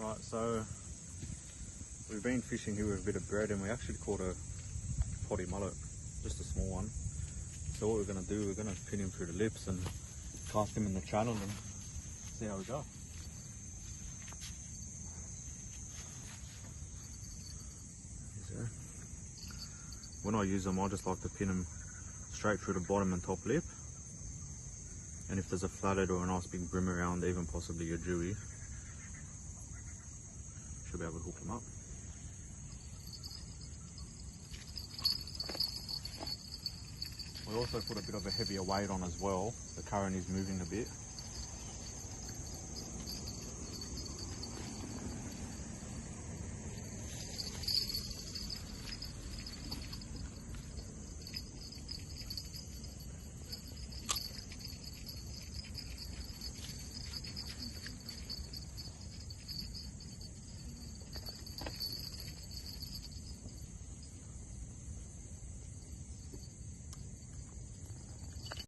Alright, so we've been fishing here with a bit of bread and we actually caught a potty mullet, just a small one. So what we're going to do, we're going to pin him through the lips and cast him in the channel and see how we go. He's there. When I use them, I just like to pin them straight through the bottom and top lip. And if there's a flathead or a nice big brim around, even possibly a jewie, should be able to hook them up. We also put a bit of a heavier weight on as well. The current is moving a bit.